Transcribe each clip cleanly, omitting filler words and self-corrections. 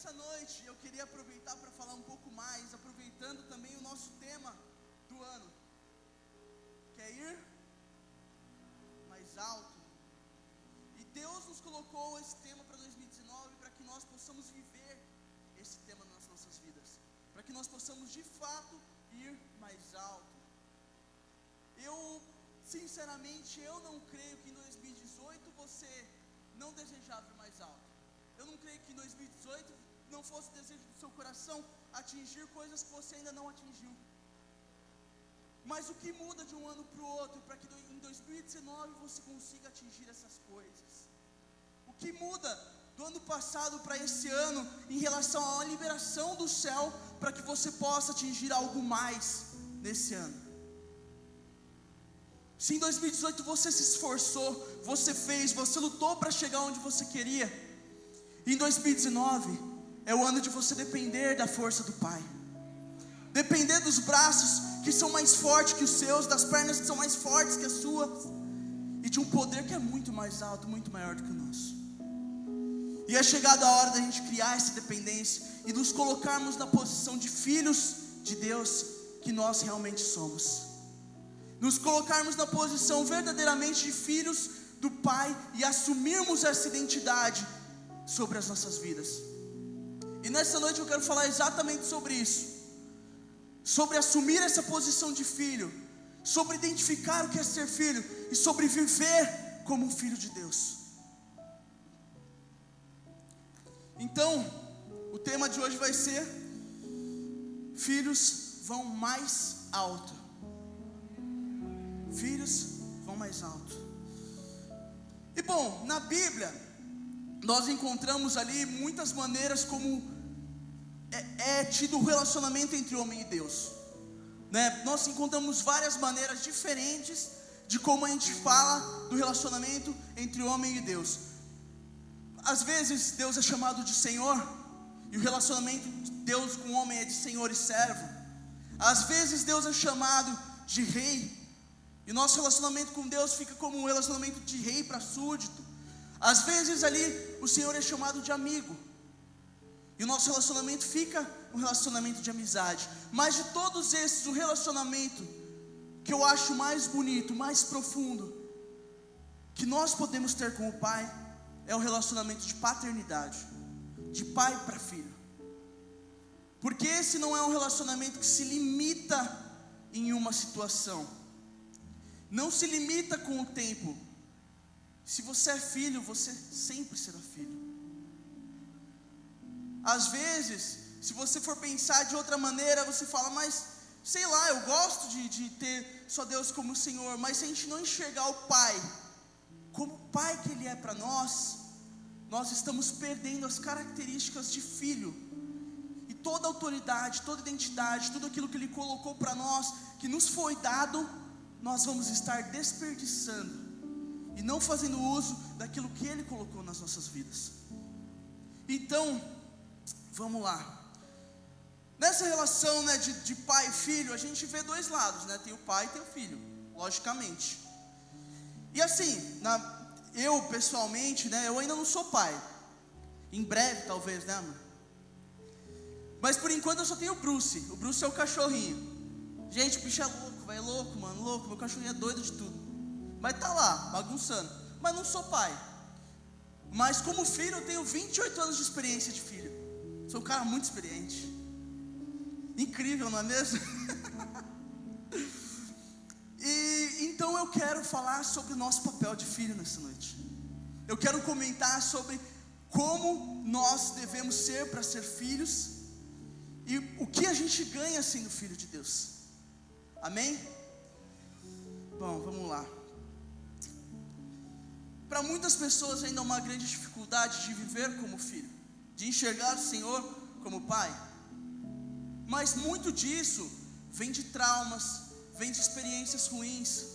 nessa noite eu queria aproveitar para falar um pouco mais, aproveitando também o nosso tema do ano, que é ir mais alto. E Deus nos colocou esse tema para 2019 para que nós possamos viver esse tema nas nossas vidas, para que nós possamos de fato ir mais alto. Sinceramente, eu não creio que em 2018 você não desejava ir mais alto. Eu não creio que em 2018 não fosse desejo do seu coração atingir coisas que você ainda não atingiu. Mas o que muda de um ano para o outro, para que em 2019 você consiga atingir essas coisas? O que muda do ano passado para esse ano, em relação à liberação do céu, para que você possa atingir algo mais nesse ano? Se em 2018 você se esforçou, você fez, você lutou para chegar onde você queria, em 2019 é o ano de você depender da força do Pai, depender dos braços que são mais fortes que os seus, das pernas que são mais fortes que as suas, e de um poder que é muito mais alto, muito maior do que o nosso. E é chegada a hora da gente criar essa dependência e nos colocarmos na posição de filhos de Deus que nós realmente somos, nos colocarmos na posição verdadeiramente de filhos do Pai e assumirmos essa identidade sobre as nossas vidas. E nessa noite eu quero falar exatamente sobre isso, sobre assumir essa posição de filho, sobre identificar o que é ser filho e sobre viver como um filho de Deus. Então, o tema de hoje vai ser: filhos vão mais alto. Filhos vão mais alto. E bom, na Bíblia nós encontramos ali muitas maneiras como é tido o relacionamento entre homem e Deus, né? Nós encontramos várias maneiras diferentes de como a gente fala do relacionamento entre homem e Deus. Às vezes Deus é chamado de Senhor, e o relacionamento de Deus com o homem é de Senhor e servo. Às vezes Deus é chamado de Rei, e nosso relacionamento com Deus fica como um relacionamento de rei para súdito. Às vezes ali o Senhor é chamado de amigo, e o nosso relacionamento fica um relacionamento de amizade. Mas de todos esses, o relacionamento que eu acho mais bonito, mais profundo, que nós podemos ter com o Pai, é o relacionamento de paternidade, de pai para filho. Porque esse não é um relacionamento que se limita em uma situação, não se limita com o tempo. Se você é filho, você sempre será filho. Às vezes, se você for pensar de outra maneira, você fala: mas sei lá, eu gosto de ter só Deus como Senhor. Mas se a gente não enxergar o Pai como o Pai que Ele é para nós, nós estamos perdendo as características de filho. E toda autoridade, toda identidade, tudo aquilo que Ele colocou para nós, que nos foi dado, nós vamos estar desperdiçando e não fazendo uso daquilo que Ele colocou nas nossas vidas. Então, vamos lá. Nessa relação, né, de pai e filho, a gente vê dois lados, né? Tem o pai e tem o filho, logicamente. E assim, eu pessoalmente, né, eu ainda não sou pai. Em breve talvez, né, mano? Mas por enquanto eu só tenho o Bruce. O Bruce é o cachorrinho. Gente, o bicho é louco, velho, louco, mano, louco. Meu cachorrinho é doido de tudo. Mas tá lá, bagunçando. Mas não sou pai. Mas como filho eu tenho 28 anos de experiência de filho. Sou um cara muito experiente. Incrível, não é mesmo? E então eu quero falar sobre o nosso papel de filho nessa noite. Eu quero comentar sobre como nós devemos ser para ser filhos, e o que a gente ganha sendo filho de Deus. Amém? Bom, vamos lá. Para muitas pessoas ainda há uma grande dificuldade de viver como filho, de enxergar o Senhor como Pai. Mas muito disso vem de traumas, vem de experiências ruins,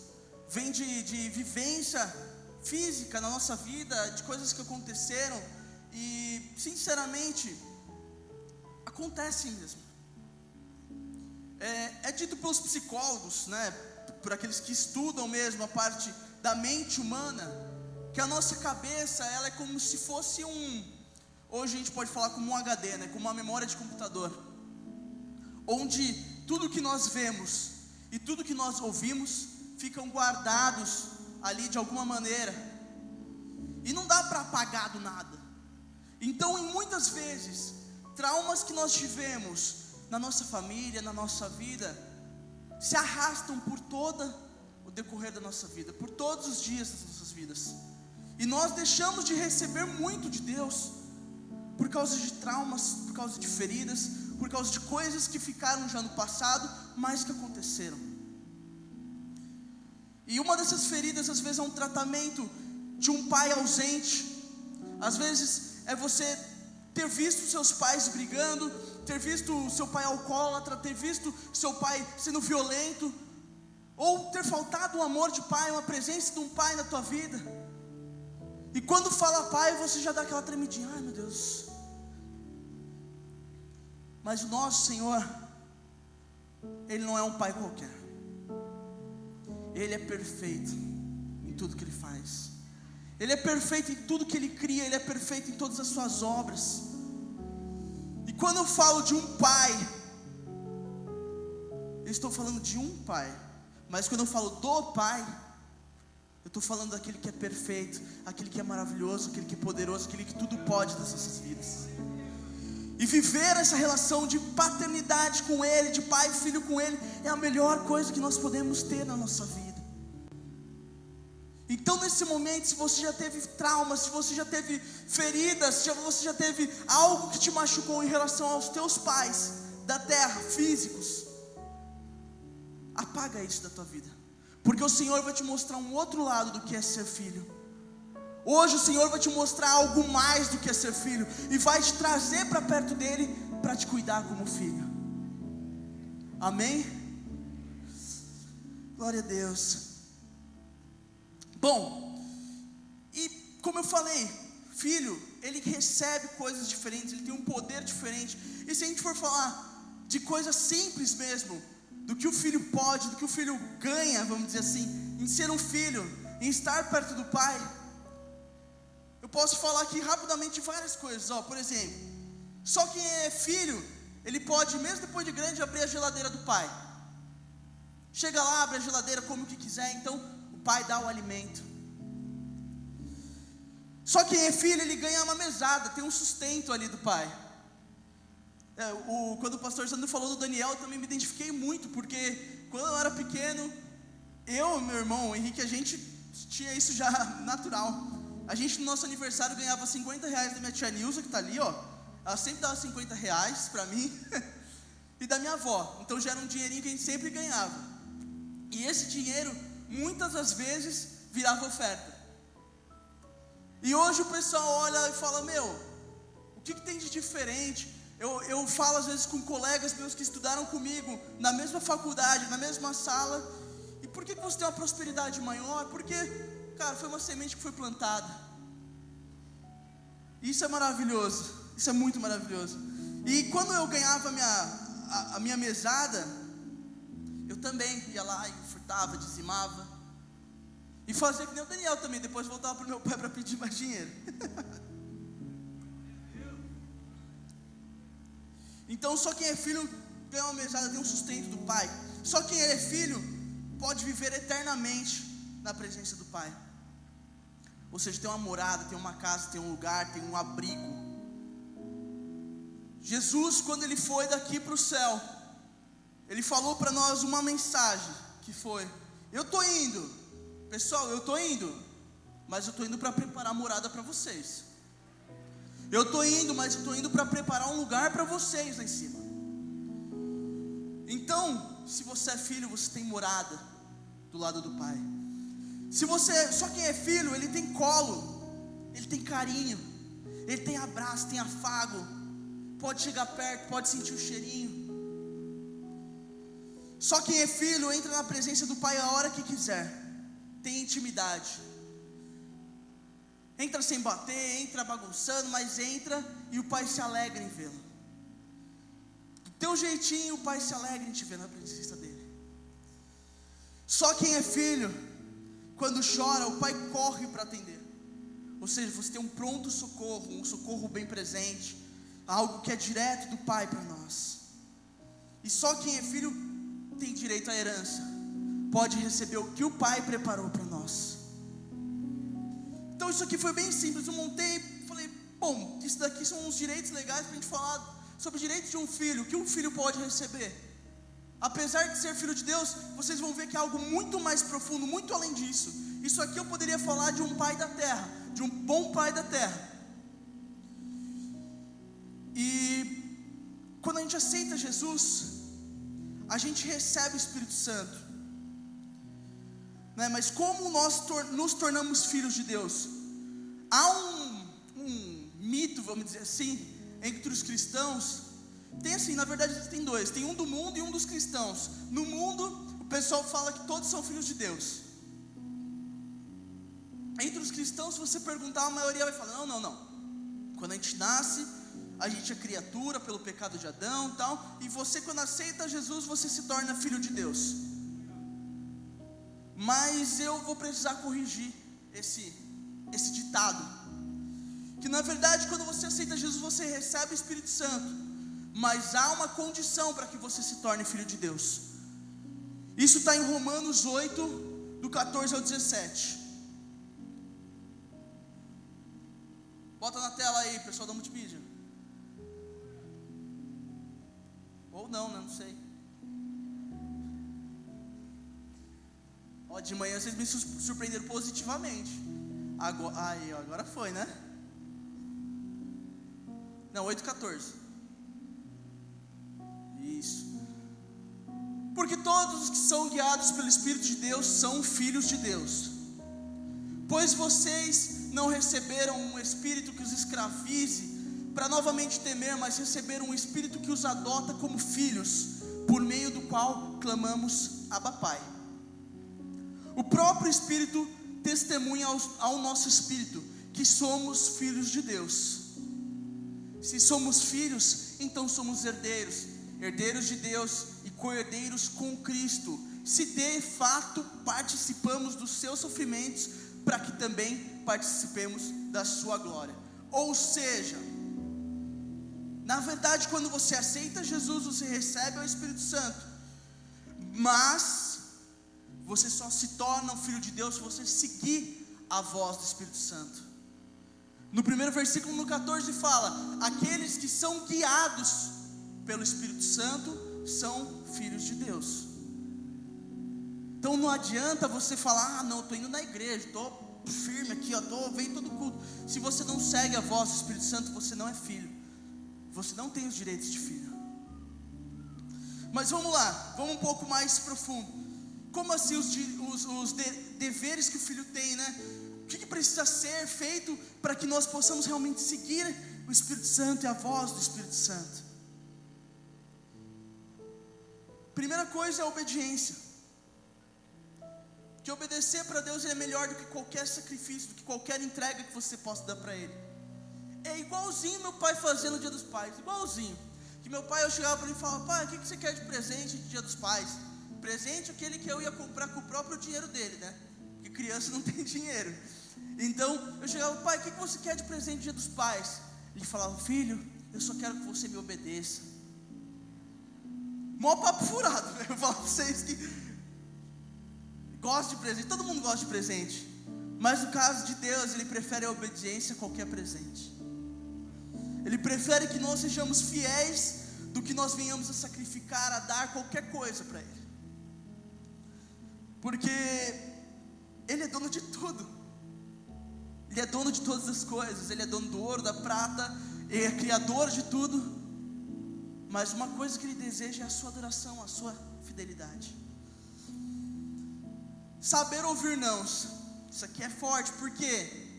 vem de vivência física na nossa vida, de coisas que aconteceram. E sinceramente, acontecem mesmo. É dito pelos psicólogos, né, por aqueles que estudam mesmo a parte da mente humana, que a nossa cabeça, ela é como se fosse hoje a gente pode falar como um HD, né? Como uma memória de computador, onde tudo que nós vemos e tudo que nós ouvimos ficam guardados ali de alguma maneira, e não dá para apagar do nada. Então, em muitas vezes, traumas que nós tivemos na nossa família, na nossa vida, se arrastam por todo o decorrer da nossa vida, por todos os dias das nossas vidas, e nós deixamos de receber muito de Deus, por causa de traumas, por causa de feridas, por causa de coisas que ficaram já no passado, mas que aconteceram. E uma dessas feridas, às vezes, é um tratamento de um pai ausente. Às vezes é você ter visto seus pais brigando, ter visto seu pai alcoólatra, ter visto seu pai sendo violento, ou ter faltado um amor de pai, uma presença de um pai na tua vida. E quando fala pai, você já dá aquela tremidinha, ai meu Deus. Mas o nosso Senhor, Ele não é um pai qualquer. Ele é perfeito em tudo que Ele faz. Ele é perfeito em tudo que Ele cria. Ele é perfeito em todas as suas obras. E quando eu falo de um pai, eu estou falando de um pai. Mas quando eu falo do pai, eu estou falando daquele que é perfeito, aquele que é maravilhoso, aquele que é poderoso, aquele que tudo pode das nossas vidas. E viver essa relação de paternidade com Ele, de pai e filho com Ele, é a melhor coisa que nós podemos ter na nossa vida. Então, nesse momento, se você já teve traumas, se você já teve feridas, se você já teve algo que te machucou em relação aos teus pais da terra, físicos, apaga isso da tua vida, porque o Senhor vai te mostrar um outro lado do que é ser filho. Hoje o Senhor vai te mostrar algo mais do que é ser filho, e vai te trazer para perto dEle, para te cuidar como filho. Amém? Glória a Deus. Bom, e como eu falei, filho, ele recebe coisas diferentes, ele tem um poder diferente. E se a gente for falar de coisas simples mesmo, do que o filho pode, do que o filho ganha, vamos dizer assim, em ser um filho, em estar perto do pai, eu posso falar aqui rapidamente várias coisas. Por exemplo, só quem é filho, ele pode, mesmo depois de grande, abrir a geladeira do pai. Chega lá, abre a geladeira, come o que quiser, então o pai dá o alimento. Só quem é filho, ele ganha uma mesada, tem um sustento ali do pai. Quando o pastor Sandro falou do Daniel, eu também me identifiquei muito, porque quando eu era pequeno, eu e meu irmão, o Henrique, a gente tinha isso já natural. A gente no nosso aniversário ganhava R$50 da minha tia Nilza, que está ali, ela sempre dava R$50 para mim, e da minha avó, então já era um dinheirinho que a gente sempre ganhava, e esse dinheiro, muitas das vezes, virava oferta. E hoje o pessoal olha e fala, o que tem de diferente? Eu falo às vezes com colegas meus que estudaram comigo, na mesma faculdade, na mesma sala, e por que você tem uma prosperidade maior? Porque, cara, foi uma semente que foi plantada. Isso é maravilhoso, isso é muito maravilhoso. E quando eu ganhava a minha mesada, eu também ia lá e furtava, dizimava, e fazia que nem o Daniel também, depois voltava para o meu pai para pedir mais dinheiro. Então só quem é filho ganha uma mesada, tem um sustento do pai. Só quem é filho pode viver eternamente na presença do pai. Ou seja, tem uma morada, tem uma casa, tem um lugar, tem um abrigo. Jesus, quando ele foi daqui para o céu, ele falou para nós uma mensagem, que foi: eu estou indo, pessoal, eu estou indo, mas eu estou indo para preparar morada para vocês. Eu estou indo, mas eu estou indo para preparar um lugar para vocês lá em cima. Então, se você é filho, você tem morada do lado do pai. Só quem é filho, ele tem colo, ele tem carinho, ele tem abraço, tem afago, pode chegar perto, pode sentir o cheirinho. Só quem é filho entra na presença do pai a hora que quiser, tem intimidade. Entra sem bater, entra bagunçando, mas entra e o pai se alegra em vê-lo. Do teu jeitinho, o pai se alegra em te ver na presença dele. Só quem é filho, quando chora, o pai corre para atender. Ou seja, você tem um pronto socorro, um socorro bem presente, algo que é direto do Pai para nós. E só quem é filho tem direito à herança, pode receber o que o Pai preparou para nós. Então isso aqui foi bem simples. Eu montei, falei, bom, isso daqui são uns direitos legais para a gente falar sobre os direitos de um filho, o que um filho pode receber. Apesar de ser filho de Deus, vocês vão ver que é algo muito mais profundo, muito além disso. Isso aqui eu poderia falar de um pai da terra, de um bom pai da terra. E quando a gente aceita Jesus, a gente recebe o Espírito Santo, né? Mas como nós nos tornamos filhos de Deus? Há um mito, vamos dizer assim, entre os cristãos. Tem assim, na verdade tem dois, tem um do mundo e um dos cristãos. No mundo, o pessoal fala que todos são filhos de Deus. Entre os cristãos, se você perguntar, a maioria vai falar, não. Quando a gente nasce, a gente é criatura pelo pecado de Adão e tal. E você, quando aceita Jesus, você se torna filho de Deus. Mas eu vou precisar corrigir esse ditado. Que na verdade, quando você aceita Jesus, você recebe o Espírito Santo. Mas há uma condição para que você se torne filho de Deus. Isso está em Romanos 8, do 14 ao 17. Bota na tela aí, pessoal da Multimídia. Ou não, né? Não sei. Ó, de manhã vocês me surpreenderam positivamente. Agora foi, né? Não, 8:14. Isso. Porque todos os que são guiados pelo Espírito de Deus são filhos de Deus. Pois vocês não receberam um espírito que os escravize para novamente temer, mas receberam um espírito que os adota como filhos, por meio do qual clamamos Abba Pai. O próprio Espírito testemunha ao nosso espírito que somos filhos de Deus. Se somos filhos, então somos herdeiros de Deus e co-herdeiros com Cristo, se de fato participamos dos seus sofrimentos, para que também participemos da sua glória. Ou seja, na verdade, quando você aceita Jesus, você recebe o Espírito Santo, mas você só se torna um filho de Deus se você seguir a voz do Espírito Santo. No primeiro versículo, no 14, fala: aqueles que são guiados pelo Espírito Santo são filhos de Deus. Então não adianta você falar: não, estou indo na igreja, estou firme aqui, venho todo culto. Se você não segue a voz do Espírito Santo, você não é filho, você não tem os direitos de filho. Mas vamos lá, vamos um pouco mais profundo. Como assim os deveres que o filho tem, né? O que precisa ser feito para que nós possamos realmente seguir o Espírito Santo e a voz do Espírito Santo? Primeira coisa é a obediência. Que obedecer para Deus é melhor do que qualquer sacrifício, do que qualquer entrega que você possa dar para Ele. É igualzinho meu pai fazia no Dia dos Pais, igualzinho. Que meu pai, eu chegava para ele e falava: pai, o que você quer de presente no Dia dos Pais? Presente aquele que eu ia comprar com o próprio dinheiro dele, né? Porque criança não tem dinheiro. Então eu chegava: pai, o que você quer de presente no Dia dos Pais? Ele falava: filho, eu só quero que você me obedeça. Mó papo furado, né? Eu falo para vocês que gosto de presente, todo mundo gosta de presente, mas no caso de Deus, Ele prefere a obediência a qualquer presente. Ele prefere que nós sejamos fiéis do que nós venhamos a sacrificar, a dar qualquer coisa para Ele, porque Ele é dono de tudo. Ele é dono de todas as coisas. Ele é dono do ouro, da prata, Ele é criador de tudo. Mas uma coisa que Ele deseja é a sua adoração, a sua fidelidade. Saber ouvir nãos. Isso aqui é forte, porque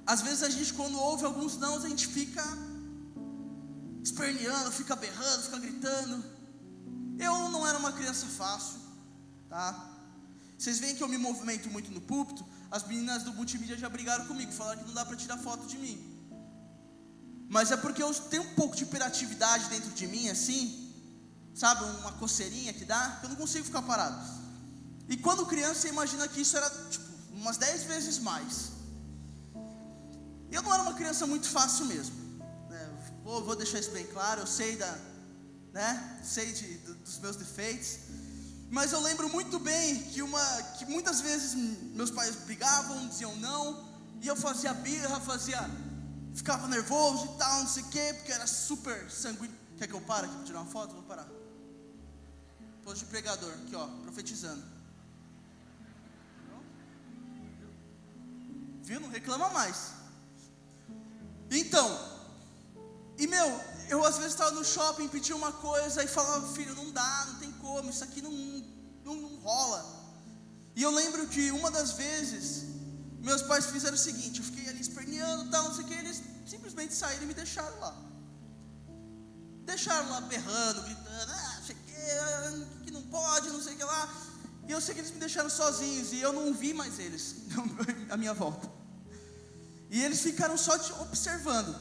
às vezes a gente, quando ouve alguns nãos, a gente fica esperneando, fica berrando, fica gritando. Eu não era uma criança fácil, tá? Vocês veem que eu me movimento muito no púlpito. As meninas do Multimídia já brigaram comigo, falaram que não dá para tirar foto de mim. Mas é porque eu tenho um pouco de hiperatividade dentro de mim, assim, sabe, uma coceirinha que dá, que eu não consigo ficar parado. E quando criança, você imagina que isso era tipo umas 10 vezes mais. Eu não era uma criança muito fácil mesmo, né? Vou deixar isso bem claro. Eu sei dos meus defeitos, mas eu lembro muito bem que muitas vezes meus pais brigavam, diziam não, e eu fazia birra, ficava nervoso e tal, não sei o quê, porque era super sanguíneo. Quer que eu pare aqui para tirar uma foto? Vou parar. Pose de pregador, aqui ó, profetizando. Viu? Não reclama mais. Então, eu às vezes estava no shopping, pedia uma coisa e falava, filho, não dá, não tem como, isso aqui não rola. E eu lembro que uma das vezes, meus pais fizeram o seguinte: eu fiquei ali esperneando, tal, não sei o que, eles simplesmente saíram e me deixaram lá. Deixaram lá berrando, gritando, não sei o que não pode, não sei o que lá. E eu sei que eles me deixaram sozinhos, e eu não vi mais eles à minha volta. E eles ficaram só observando.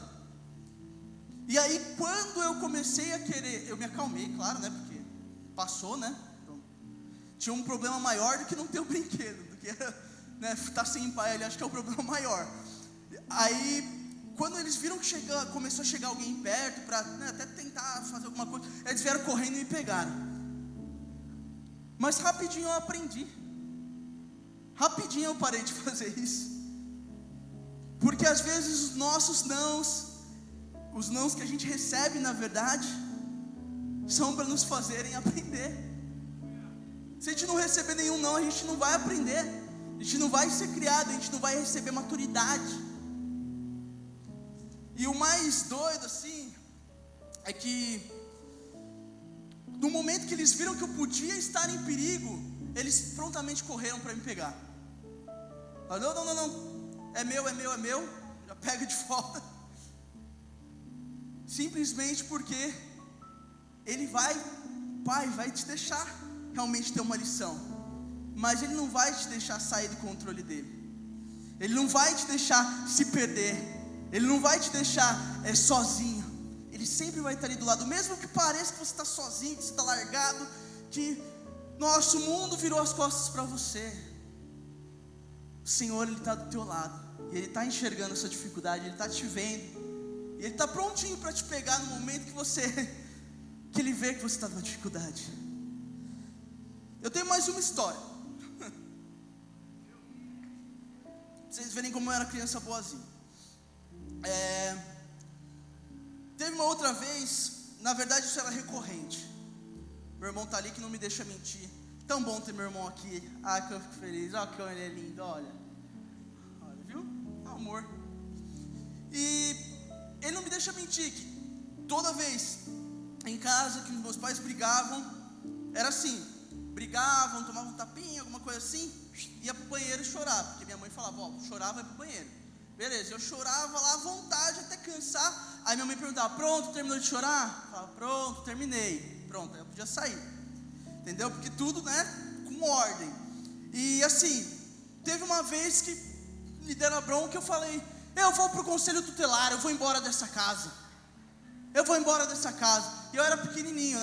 E aí quando eu comecei a querer, eu me acalmei, claro, né, porque passou, né, então, tinha um problema maior do que não ter o brinquedo, do que né, tá sem pai ali, acho que é o problema maior. Aí quando eles viram que começou a chegar alguém perto, para até tentar fazer alguma coisa, eles vieram correndo e me pegaram. Mas rapidinho eu aprendi, rapidinho eu parei de fazer isso, porque às vezes os nossos os nãos que a gente recebe, na verdade, são para nos fazerem aprender. Se a gente não receber nenhum não, a gente não vai aprender, a gente não vai ser criado, a gente não vai receber maturidade. E o mais doido assim, é que no momento que eles viram que eu podia estar em perigo, eles prontamente correram para me pegar. Não, é meu, já pega de volta. Simplesmente porque Pai vai te deixar realmente ter uma lição, mas Ele não vai te deixar sair do controle dele, Ele não vai te deixar se perder, Ele não vai te deixar sozinho, Ele sempre vai estar ali do lado, mesmo que pareça que você está sozinho, que você está largado, que nosso mundo virou as costas para você. O Senhor, Ele está do teu lado, e Ele está enxergando a sua dificuldade, Ele está te vendo, e Ele está prontinho para te pegar no momento que Ele vê que você está numa dificuldade. Eu tenho mais uma história, pra vocês verem como eu era criança boazinha. Teve uma outra vez, na verdade isso era recorrente. Meu irmão está ali que não me deixa mentir. Tão bom ter meu irmão aqui. Ah, que eu fico feliz. Olha como ele é lindo, olha, viu? Amor. E ele não me deixa mentir, que toda vez em casa que meus pais brigavam, era assim, brigavam, tomavam um tapinha, alguma coisa assim, ia pro banheiro e chorava, porque minha mãe falava, chorava, vai pro banheiro. Beleza, eu chorava lá à vontade até cansar. Aí minha mãe perguntava, pronto, terminou de chorar? Eu falava, pronto, terminei. Pronto, aí eu podia sair, entendeu? Porque tudo, com ordem. E assim, teve uma vez que me deram a bronca, eu falei, eu vou pro conselho tutelar, eu vou embora dessa casa. Eu vou embora dessa casa. E eu era pequenininho,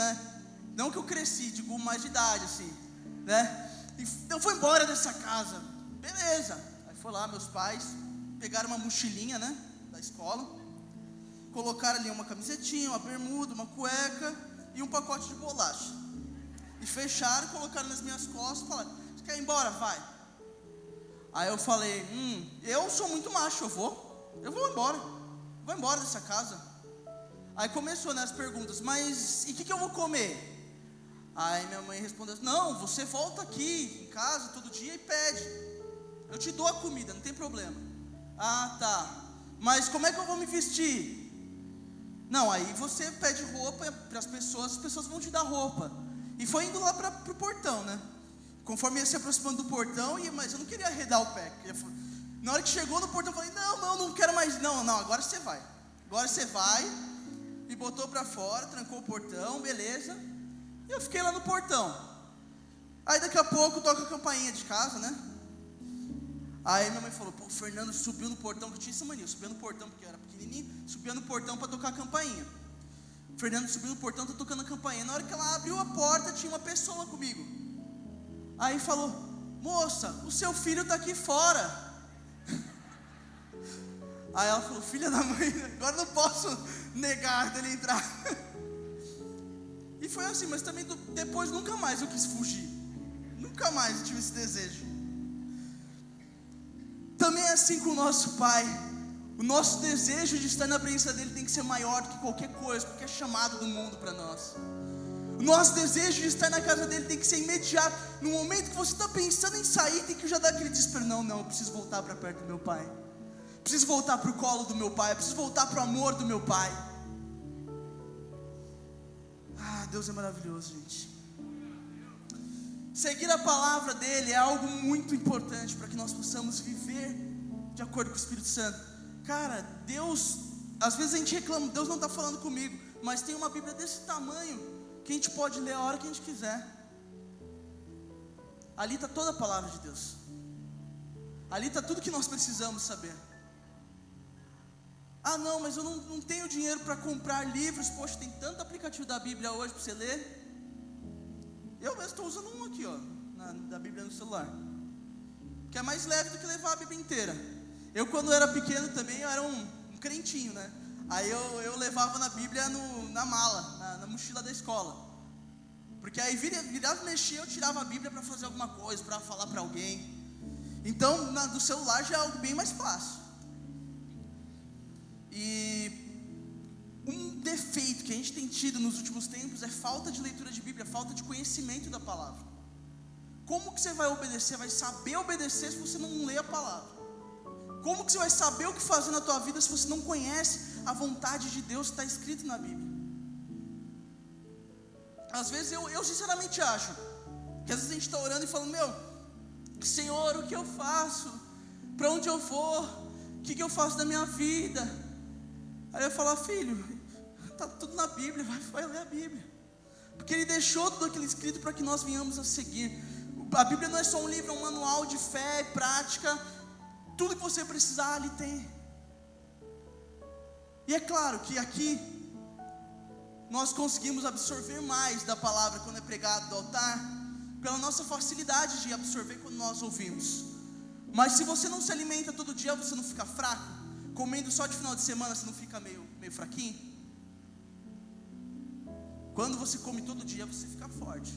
não que eu cresci, digo mais de idade, assim, e eu vou embora dessa casa. Beleza. Aí foi lá, meus pais pegaram uma mochilinha, da escola, colocaram ali uma camisetinha, uma bermuda, uma cueca e um pacote de bolacha, e fecharam, colocaram nas minhas costas e falaram, você quer ir embora? Vai. Aí eu falei, eu sou muito macho, eu vou embora dessa casa. Aí começou, as perguntas, mas e o que eu vou comer? Aí minha mãe respondeu, não, você volta aqui em casa todo dia e pede, eu te dou a comida, não tem problema. Ah, tá, mas como é que eu vou me vestir? Não, aí você pede roupa para as pessoas vão te dar roupa. E foi indo lá para o portão, Conforme ia se aproximando do portão, mas eu não queria arredar o pé. Na hora que chegou no portão, eu falei, não quero mais, não, agora você vai. Agora você vai. Me botou para fora, trancou o portão, beleza. E eu fiquei lá no portão. Aí daqui a pouco toca a campainha de casa, Aí minha mãe falou, o Fernando subiu no portão, que eu tinha essa mania, eu subia no portão porque eu era pequenininho, subia no portão para tocar a campainha. O Fernando subiu no portão, tá tocando a campainha. Na hora que ela abriu a porta, tinha uma pessoa comigo. Aí falou, moça, o seu filho está aqui fora. Aí ela falou, filha da mãe, agora não posso negar dele entrar. E foi assim, mas também depois nunca mais eu quis fugir. Nunca mais eu tive esse desejo. Também é assim com o nosso Pai. O nosso desejo de estar na presença dele tem que ser maior do que qualquer coisa, qualquer chamado do mundo para nós. O nosso desejo de estar na casa dele tem que ser imediato. No momento que você está pensando em sair, tem que já dar aquele desespero. Não, eu preciso voltar para perto do meu Pai. Preciso voltar para o colo do meu Pai. Preciso voltar para o amor do meu Pai. Deus é maravilhoso, gente. Seguir a palavra dele é algo muito importante para que nós possamos viver de acordo com o Espírito Santo. Cara, Deus, às vezes a gente reclama, Deus não está falando comigo, mas tem uma Bíblia desse tamanho que a gente pode ler a hora que a gente quiser. Ali está toda a palavra de Deus. Ali está tudo que nós precisamos saber. Não, mas eu não tenho dinheiro para comprar livros. Poxa, tem tanto aplicativo da Bíblia hoje para você ler. Eu mesmo estou usando um aqui, da Bíblia no celular, que é mais leve do que levar a Bíblia inteira. Eu quando era pequeno também, eu era um crentinho, né? Aí eu levava na Bíblia na mala, na mochila da escola. Porque aí virava mexer, eu tirava a Bíblia para fazer alguma coisa, para falar para alguém. Então, do celular já é algo bem mais fácil. E um defeito que a gente tem tido nos últimos tempos é falta de leitura de Bíblia, falta de conhecimento da palavra. Como que você vai obedecer, vai saber obedecer se você não lê a palavra? Como que você vai saber o que fazer na tua vida se você não conhece a vontade de Deus que está escrito na Bíblia? Às vezes eu sinceramente acho que às vezes a gente está orando e falando, Senhor, o que eu faço? Para onde eu vou? O que eu faço da minha vida? Aí eu falo, filho, está tudo na Bíblia, vai ler a Bíblia. Porque Ele deixou tudo aquilo escrito para que nós venhamos a seguir. A Bíblia não é só um livro, é um manual de fé e prática. Tudo que você precisar ali tem. E é claro que aqui nós conseguimos absorver mais da palavra quando é pregado do altar, pela nossa facilidade de absorver quando nós ouvimos. Mas se você não se alimenta todo dia, você não fica fraco? Comendo só de final de semana, você não fica meio fraquinho? Quando você come todo dia, você fica forte.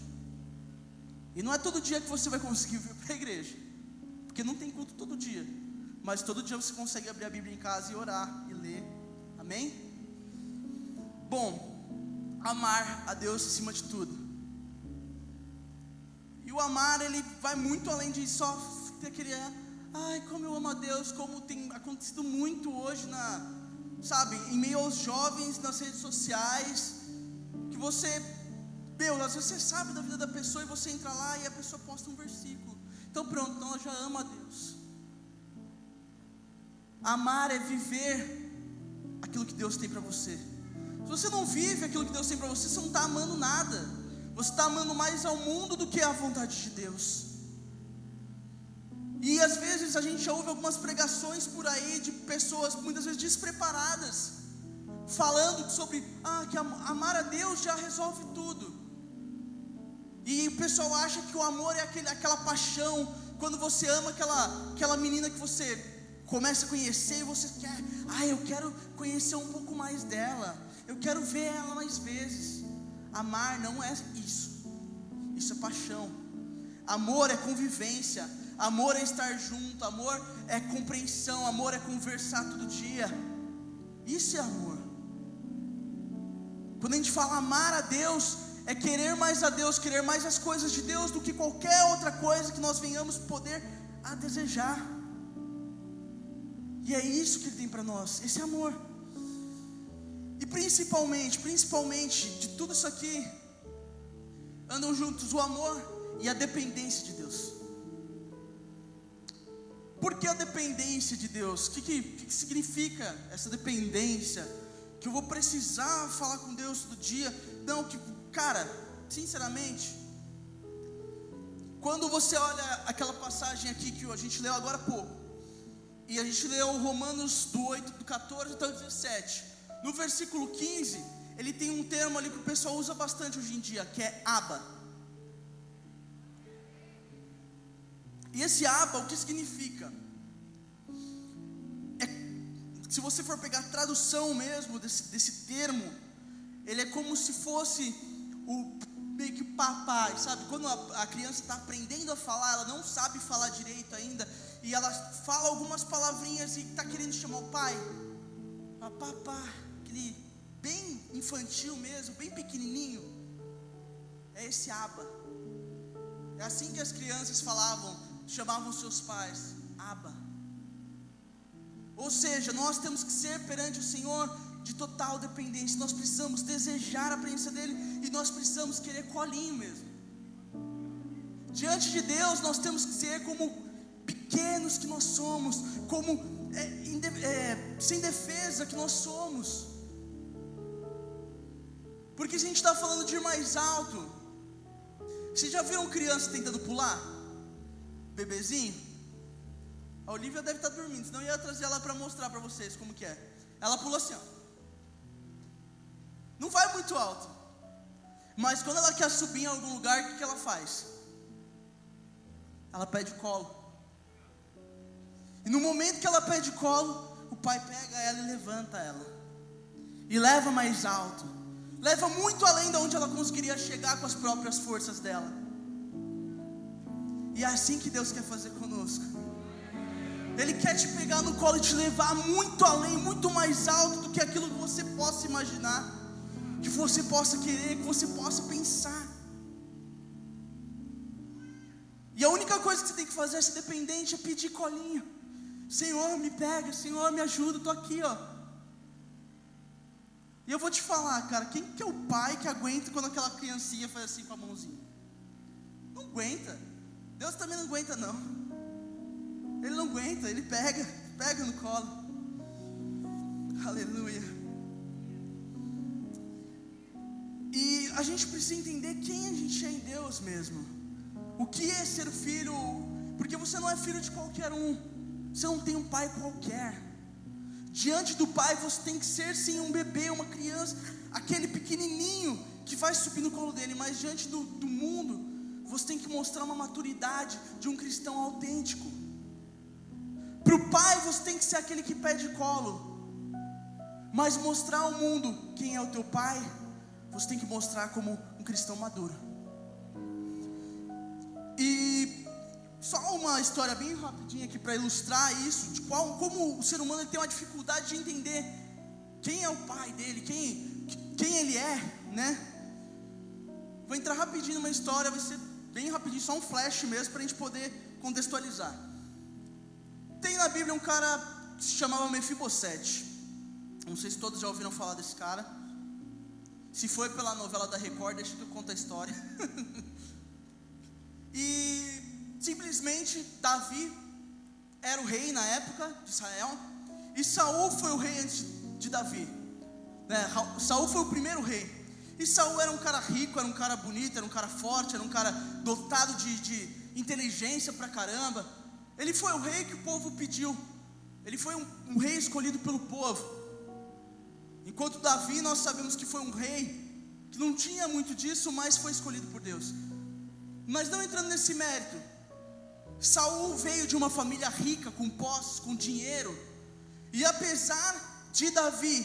E não é todo dia que você vai conseguir vir para a igreja, porque não tem culto todo dia. Mas todo dia você consegue abrir a Bíblia em casa e orar e ler. Amém? Bom, amar a Deus acima de tudo. E o amar, ele vai muito além de só ter aquele... como eu amo a Deus, como tem acontecido muito hoje em meio aos jovens, nas redes sociais, que você, às vezes você sabe da vida da pessoa e você entra lá e a pessoa posta um versículo. Então pronto, então ela já ama a Deus. Amar é viver aquilo que Deus tem para você. Se você não vive aquilo que Deus tem para você, você não está amando nada. Você está amando mais ao mundo do que à vontade de Deus. E às vezes a gente ouve algumas pregações por aí de pessoas muitas vezes despreparadas, falando sobre que amar a Deus já resolve tudo. E o pessoal acha que o amor é aquela paixão, quando você ama aquela menina que você começa a conhecer e você quer, eu quero conhecer um pouco mais dela, eu quero ver ela mais vezes. Amar não é isso, isso é paixão. Amor é convivência, amor é estar junto, amor é compreensão, amor é conversar todo dia. Isso é amor. Quando a gente fala amar a Deus, é querer mais a Deus, querer mais as coisas de Deus do que qualquer outra coisa que nós venhamos poder a desejar. E é isso que Ele tem para nós, esse amor. E principalmente de tudo isso aqui, andam juntos o amor e a dependência de Deus. Por que a dependência de Deus? O que significa essa dependência? Que eu vou precisar falar com Deus todo dia? Não, sinceramente, quando você olha aquela passagem aqui que a gente leu agora há pouco, e a gente leu Romanos do 8, do 14 até o 17, no versículo 15, ele tem um termo ali que o pessoal usa bastante hoje em dia, que é Abba. E esse Abba, o que significa? se você for pegar a tradução mesmo desse termo, ele é como se fosse meio que papai, sabe? Quando a criança está aprendendo a falar, ela não sabe falar direito ainda, e ela fala algumas palavrinhas e está querendo chamar o pai, papá, aquele bem infantil mesmo, bem pequenininho, é esse Abba. É assim que as crianças chamavam seus pais, Abba. Ou seja, nós temos que ser perante o Senhor de total dependência. Nós precisamos desejar a presença dEle, e nós precisamos querer colinho mesmo. Diante de Deus nós temos que ser como pequenos que nós somos, como sem defesa que nós somos. Porque se a gente está falando de ir mais alto, vocês já viram criança tentando pular? Bebezinho? A Olivia deve estar dormindo, senão eu ia trazer ela para mostrar para vocês como que é. Ela pula assim, ó. Não vai muito alto, mas quando ela quer subir em algum lugar, o que ela faz? Ela pede colo. E no momento que ela pede colo, o pai pega ela e levanta ela, e leva mais alto, leva muito além de onde ela conseguiria chegar com as próprias forças dela. E é assim que Deus quer fazer conosco. Ele quer te pegar no colo e te levar muito além, muito mais alto do que aquilo que você possa imaginar, que você possa querer, que você possa pensar. E a única coisa que você tem que fazer é ser dependente, é pedir colinho. Senhor, me pega, Senhor, me ajuda, estou aqui, ó. E eu vou te falar, cara, quem que é o pai que aguenta quando aquela criancinha faz assim com a mãozinha? Não aguenta. Deus também não aguenta, não. Ele não aguenta, ele pega no colo. Aleluia. E a gente precisa entender quem a gente é em Deus mesmo. O que é ser filho? Porque você não é filho de qualquer um. Você não tem um pai qualquer. Diante do pai você tem que ser sim um bebê, uma criança, aquele pequenininho que vai subir no colo dele. Mas diante do mundo, você tem que mostrar uma maturidade de um cristão autêntico. Para o pai você tem que ser aquele que pede colo, mas mostrar ao mundo quem é o teu pai, você tem que mostrar como um cristão maduro. E só uma história bem rapidinha aqui para ilustrar isso, de como o ser humano tem uma dificuldade de entender quem é o pai dele, quem ele é, né? Vou entrar rapidinho numa história, vai ser bem rapidinho, só um flash mesmo para a gente poder contextualizar. Tem na Bíblia um cara que se chamava Mefibosete. Não sei se todos já ouviram falar desse cara. Se foi pela novela da Record, deixa que eu conto a história. E simplesmente Davi era o rei na época de Israel, e Saul foi o rei antes de Davi, né? Saul foi o primeiro rei. E Saul era um cara rico, era um cara bonito, era um cara forte, era um cara dotado de inteligência pra caramba. Ele foi o rei que o povo pediu. Ele foi um rei escolhido pelo povo. Enquanto Davi, nós sabemos que foi um rei que não tinha muito disso, mas foi escolhido por Deus. Mas não entrando nesse mérito, Saul veio de uma família rica, com posses, com dinheiro. E apesar de Davi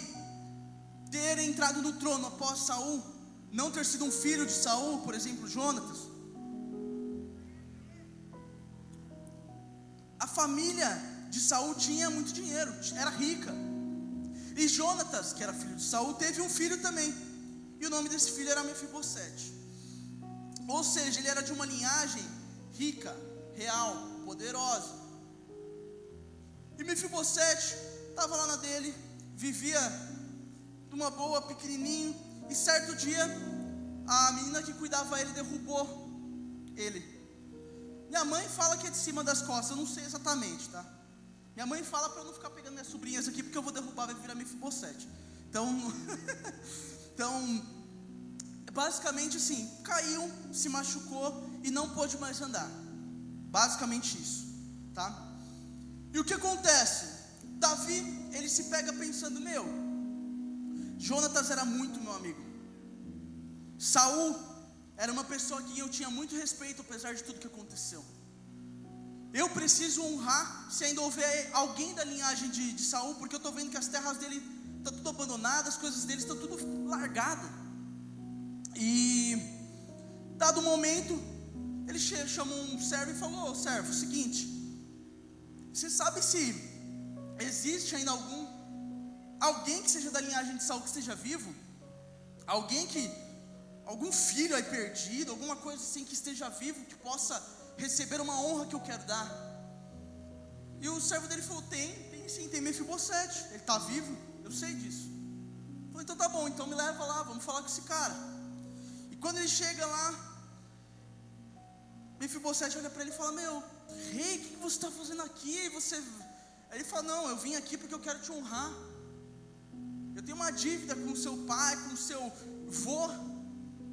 ter entrado no trono após Saul não ter sido um filho de Saul, por exemplo, Jonatas, a família de Saul tinha muito dinheiro, era rica. E Jonatas, que era filho de Saul, teve um filho também, e o nome desse filho era Mefibosete. Ou seja, ele era de uma linhagem rica, real, poderosa. E Mefibosete estava lá na dele, vivia numa boa, pequenininho. E certo dia, a menina que cuidava ele derrubou ele. Minha mãe fala que é de cima das costas, eu não sei exatamente, tá? Minha mãe fala para eu não ficar pegando minhas sobrinhas aqui, porque eu vou derrubar, vai virar Mefibosete. Então, basicamente assim, caiu, se machucou e não pôde mais andar. Basicamente isso, tá? E o que acontece? Davi, ele se pega pensando, Jonatas era muito meu amigo. Saul era uma pessoa que eu tinha muito respeito, apesar de tudo que aconteceu. eu preciso honrar, se ainda houver alguém da linhagem de Saul, porque eu estou vendo que as terras dele estão tudo abandonadas, as coisas dele estão tudo largadas. E dado o momento, ele chamou um servo e falou: servo, é o seguinte, você sabe se existe ainda alguém que seja da linhagem de Saul que esteja vivo? Algum filho aí perdido, alguma coisa assim que esteja vivo, que possa receber uma honra que eu quero dar? E o servo dele falou: tem sim, tem Mefibosete, ele está vivo, eu sei disso. Falei: então tá bom, então me leva lá, vamos falar com esse cara. E quando ele chega lá, Mefibosete olha para ele e fala: meu rei, o que você está fazendo aqui? Aí ele fala: não, eu vim aqui porque eu quero te honrar. Eu tenho uma dívida com o seu pai, com o seu vô,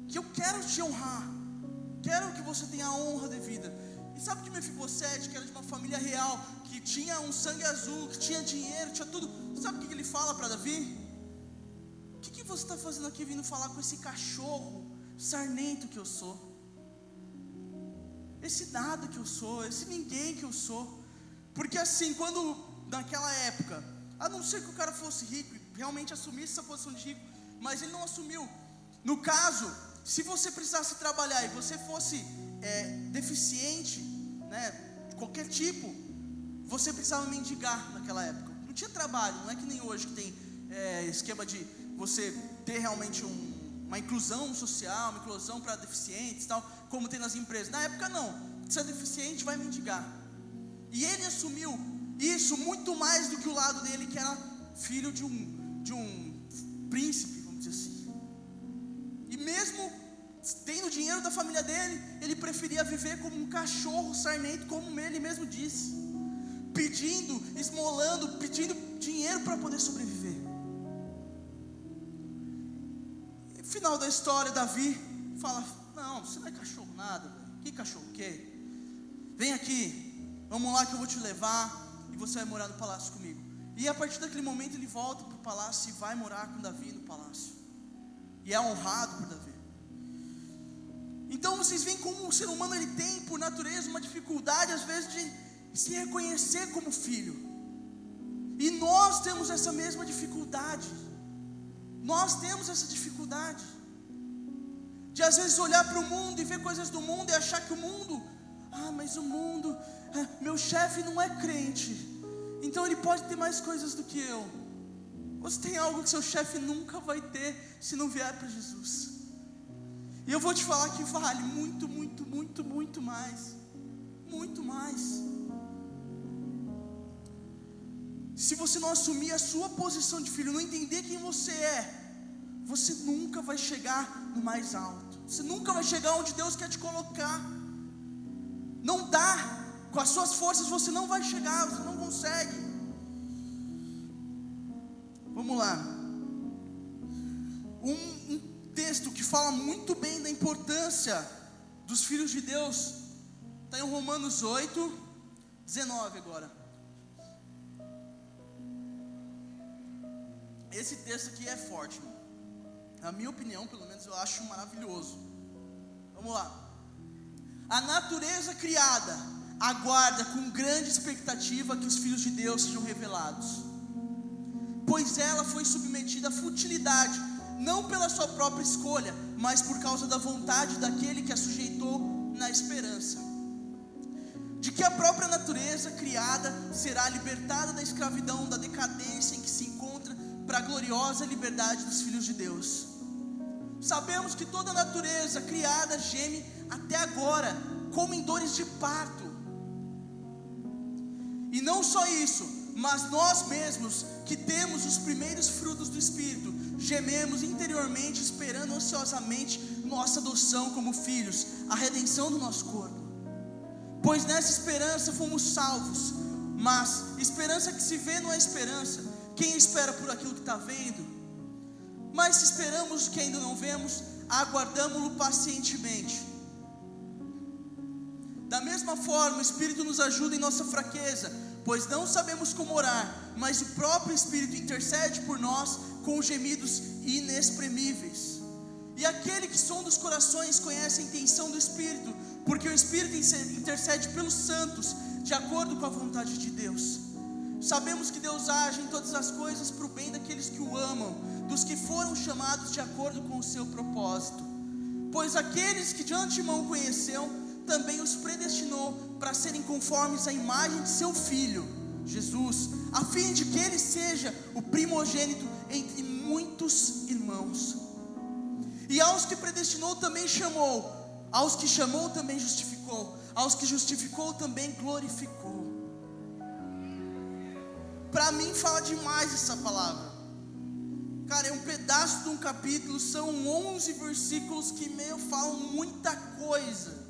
que eu quero te honrar. Quero que você tenha a honra devida. E sabe que Mefibosete, que era de uma família real, que tinha um sangue azul, que tinha dinheiro, tinha tudo, sabe o que ele fala para Davi? O que você está fazendo aqui vindo falar com esse cachorro sarnento que eu sou? Esse nada que eu sou, esse ninguém que eu sou. Porque assim, quando naquela época, a não ser que o cara fosse rico e realmente assumisse essa posição de rico, mas ele não assumiu. No caso, se você precisasse trabalhar e você fosse deficiente, né, de qualquer tipo, você precisava mendigar naquela época. Não tinha trabalho, não é que nem hoje que tem esquema de você ter realmente uma inclusão social, uma inclusão para deficientes e tal, como tem nas empresas. Na época não, se é deficiente vai mendigar. E ele assumiu isso muito mais do que o lado dele, que era filho de um príncipe, vamos dizer assim. E mesmo tendo dinheiro da família dele, ele preferia viver como um cachorro sarnento, como ele mesmo disse, pedindo, esmolando, pedindo dinheiro para poder sobreviver. E no final da história, Davi fala: não, você não é cachorro nada, velho. Que cachorro o quê? Vem aqui, vamos lá que eu vou te levar e você vai morar no palácio comigo. E a partir daquele momento ele volta para o palácio e vai morar com Davi no palácio, e é honrado por Davi. Então vocês veem como o ser humano ele tem por natureza uma dificuldade às vezes de se reconhecer como filho. E nós temos essa mesma dificuldade. Nós temos essa dificuldade de às vezes olhar para o mundo e ver coisas do mundo e achar que o mundo, mas o mundo, meu chefe não é crente, então ele pode ter mais coisas do que eu. Você tem algo que seu chefe nunca vai ter se não vier para Jesus. E eu vou te falar que vale muito, muito, muito, muito mais. Muito mais. Se você não assumir a sua posição de filho, não entender quem você é, você nunca vai chegar no mais alto. Você nunca vai chegar onde Deus quer te colocar. Não dá. Com as suas forças você não vai chegar, você não consegue. Vamos lá. Um texto que fala muito bem da importância dos filhos de Deus está em Romanos 8:19 agora. Esse texto aqui é forte, mano. Na minha opinião, pelo menos eu acho maravilhoso. Vamos lá. A natureza criada aguarda com grande expectativa que os filhos de Deus sejam revelados, pois ela foi submetida à futilidade, não pela sua própria escolha, mas por causa da vontade daquele que a sujeitou, na esperança de que a própria natureza criada será libertada da escravidão, da decadência em que se encontra, para a gloriosa liberdade dos filhos de Deus. Sabemos que toda a natureza criada geme até agora, como em dores de parto. E não só isso, mas nós mesmos, que temos os primeiros frutos do Espírito, gememos interiormente, esperando ansiosamente nossa adoção como filhos, a redenção do nosso corpo. Pois nessa esperança fomos salvos. Mas esperança que se vê não é esperança. Quem espera por aquilo que está vendo? Mas se esperamos o que ainda não vemos, aguardamo-lo pacientemente. Da mesma forma, o Espírito nos ajuda em nossa fraqueza, pois não sabemos como orar, mas o próprio Espírito intercede por nós com gemidos inexprimíveis. E aquele que sonda os corações conhece a intenção do Espírito, porque o Espírito intercede pelos santos de acordo com a vontade de Deus. Sabemos que Deus age em todas as coisas para o bem daqueles que o amam, dos que foram chamados de acordo com o seu propósito. Pois aqueles que de antemão conheceu, também os predestinou para serem conformes à imagem de seu Filho, Jesus, a fim de que ele seja o primogênito entre muitos irmãos. E aos que predestinou também chamou, aos que chamou também justificou, aos que justificou também glorificou. Para mim fala demais essa palavra. Cara, é um pedaço de um capítulo, são 11 versículos que falam muita coisa.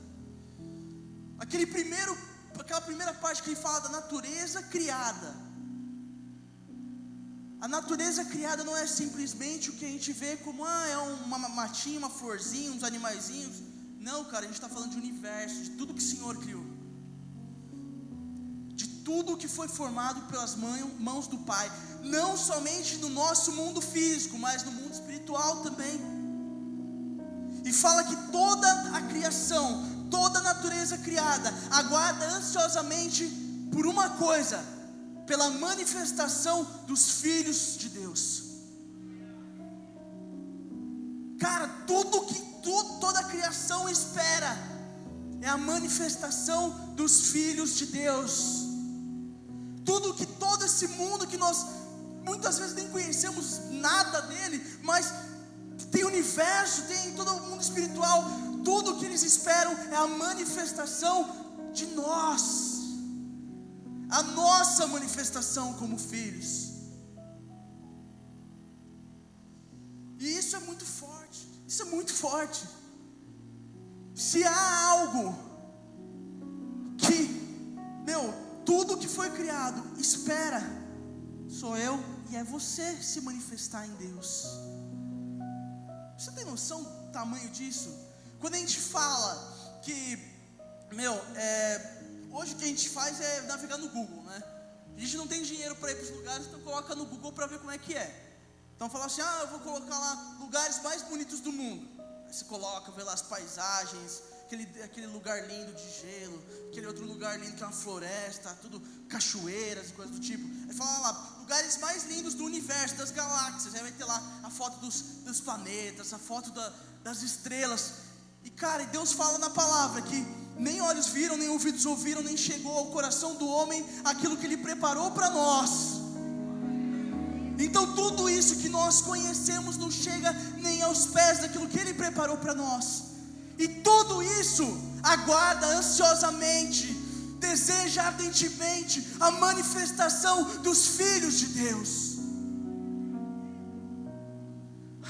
Aquela primeira parte que ele fala da natureza criada. A natureza criada não é simplesmente o que a gente vê como é uma matinha, uma florzinha, uns animaizinhos. Não, cara, a gente está falando de universo, de tudo que o Senhor criou, de tudo que foi formado pelas mãos do Pai, não somente no nosso mundo físico, mas no mundo espiritual também. E fala que toda a criação, toda a natureza criada aguarda ansiosamente por uma coisa: pela manifestação dos filhos de Deus. Cara, toda a criação espera é a manifestação dos filhos de Deus. Todo esse mundo que nós muitas vezes nem conhecemos nada dele, mas tem universo, tem todo o mundo espiritual, tudo que eles esperam é a manifestação de nós, a nossa manifestação como filhos. E isso é muito forte, isso é muito forte. Se há algo que, tudo que foi criado espera, sou eu e é você se manifestar em Deus. Você tem noção do tamanho disso? Quando a gente fala que, hoje o que a gente faz é navegar no Google, né? A gente não tem dinheiro para ir para os lugares, então coloca no Google para ver como é que é. Então fala assim, eu vou colocar lá lugares mais bonitos do mundo. Aí você coloca, vê lá as paisagens, aquele lugar lindo de gelo, aquele outro lugar lindo que é uma floresta, tudo cachoeiras e coisas do tipo. Aí fala lá, lugares mais lindos do universo, das galáxias. Aí vai ter lá a foto dos planetas, a foto das estrelas. E cara, Deus fala na palavra que nem olhos viram, nem ouvidos ouviram, nem chegou ao coração do homem aquilo que Ele preparou para nós. Então tudo isso que nós conhecemos não chega nem aos pés daquilo que Ele preparou para nós. E tudo isso aguarda ansiosamente, deseja ardentemente a manifestação dos filhos de Deus.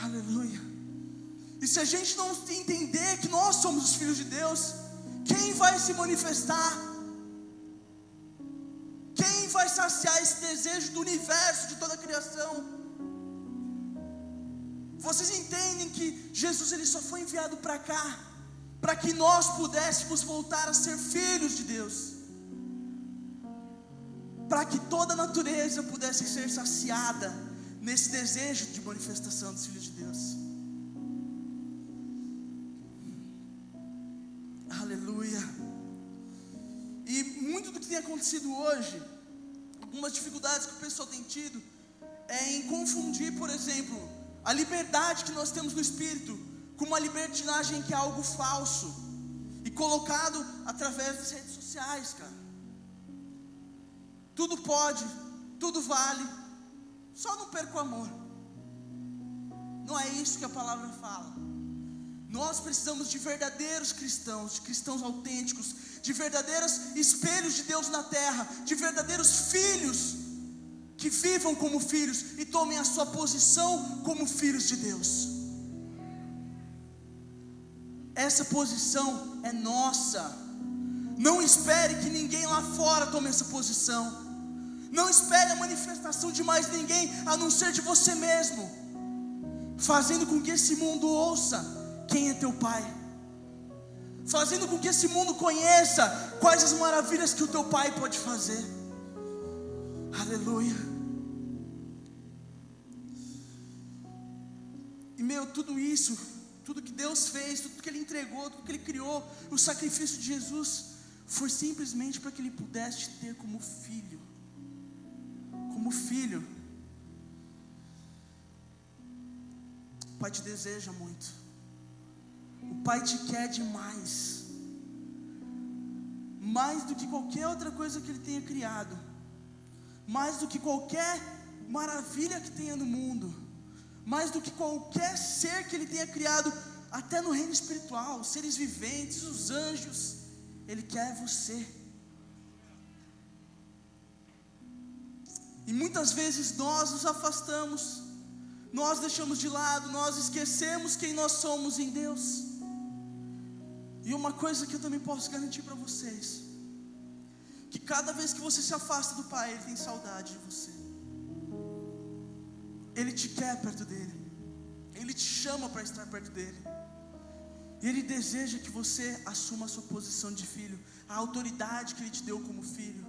Aleluia. E se a gente não entender que nós somos os filhos de Deus, quem vai se manifestar? Quem vai saciar esse desejo do universo, de toda a criação? Vocês entendem que Jesus ele só foi enviado para cá para que nós pudéssemos voltar a ser filhos de Deus, para que toda a natureza pudesse ser saciada nesse desejo de manifestação dos filhos de Deus. Aleluia. E muito do que tem acontecido hoje, algumas dificuldades que o pessoal tem tido, é em confundir, por exemplo, a liberdade que nós temos no Espírito com uma libertinagem que é algo falso, e colocado através das redes sociais, cara. Tudo pode, tudo vale, só não perca o amor. Não é isso que a palavra fala. Nós precisamos de verdadeiros cristãos, de cristãos autênticos, de verdadeiros espelhos de Deus na terra, de verdadeiros filhos que vivam como filhos e tomem a sua posição como filhos de Deus. Essa posição é nossa. Não espere que ninguém lá fora tome essa posição. Não espere a manifestação de mais ninguém a não ser de você mesmo, fazendo com que esse mundo ouça quem é teu Pai, fazendo com que esse mundo conheça quais as maravilhas que o teu Pai pode fazer. Aleluia. E tudo isso, tudo que Deus fez, tudo que Ele entregou, tudo que Ele criou, o sacrifício de Jesus, foi simplesmente para que Ele pudesse te ter como filho. Como filho. O Pai te deseja muito. O Pai te quer demais. Mais do que qualquer outra coisa que Ele tenha criado. Mais do que qualquer maravilha que tenha no mundo. Mais do que qualquer ser que Ele tenha criado, até no reino espiritual, os seres viventes, os anjos. Ele quer você. E muitas vezes nós nos afastamos, nós deixamos de lado, nós esquecemos quem nós somos em Deus. E uma coisa que eu também posso garantir para vocês, que cada vez que você se afasta do Pai, Ele tem saudade de você. Ele te quer perto dEle. Ele te chama para estar perto dEle. E Ele deseja que você assuma a sua posição de filho, a autoridade que Ele te deu como filho.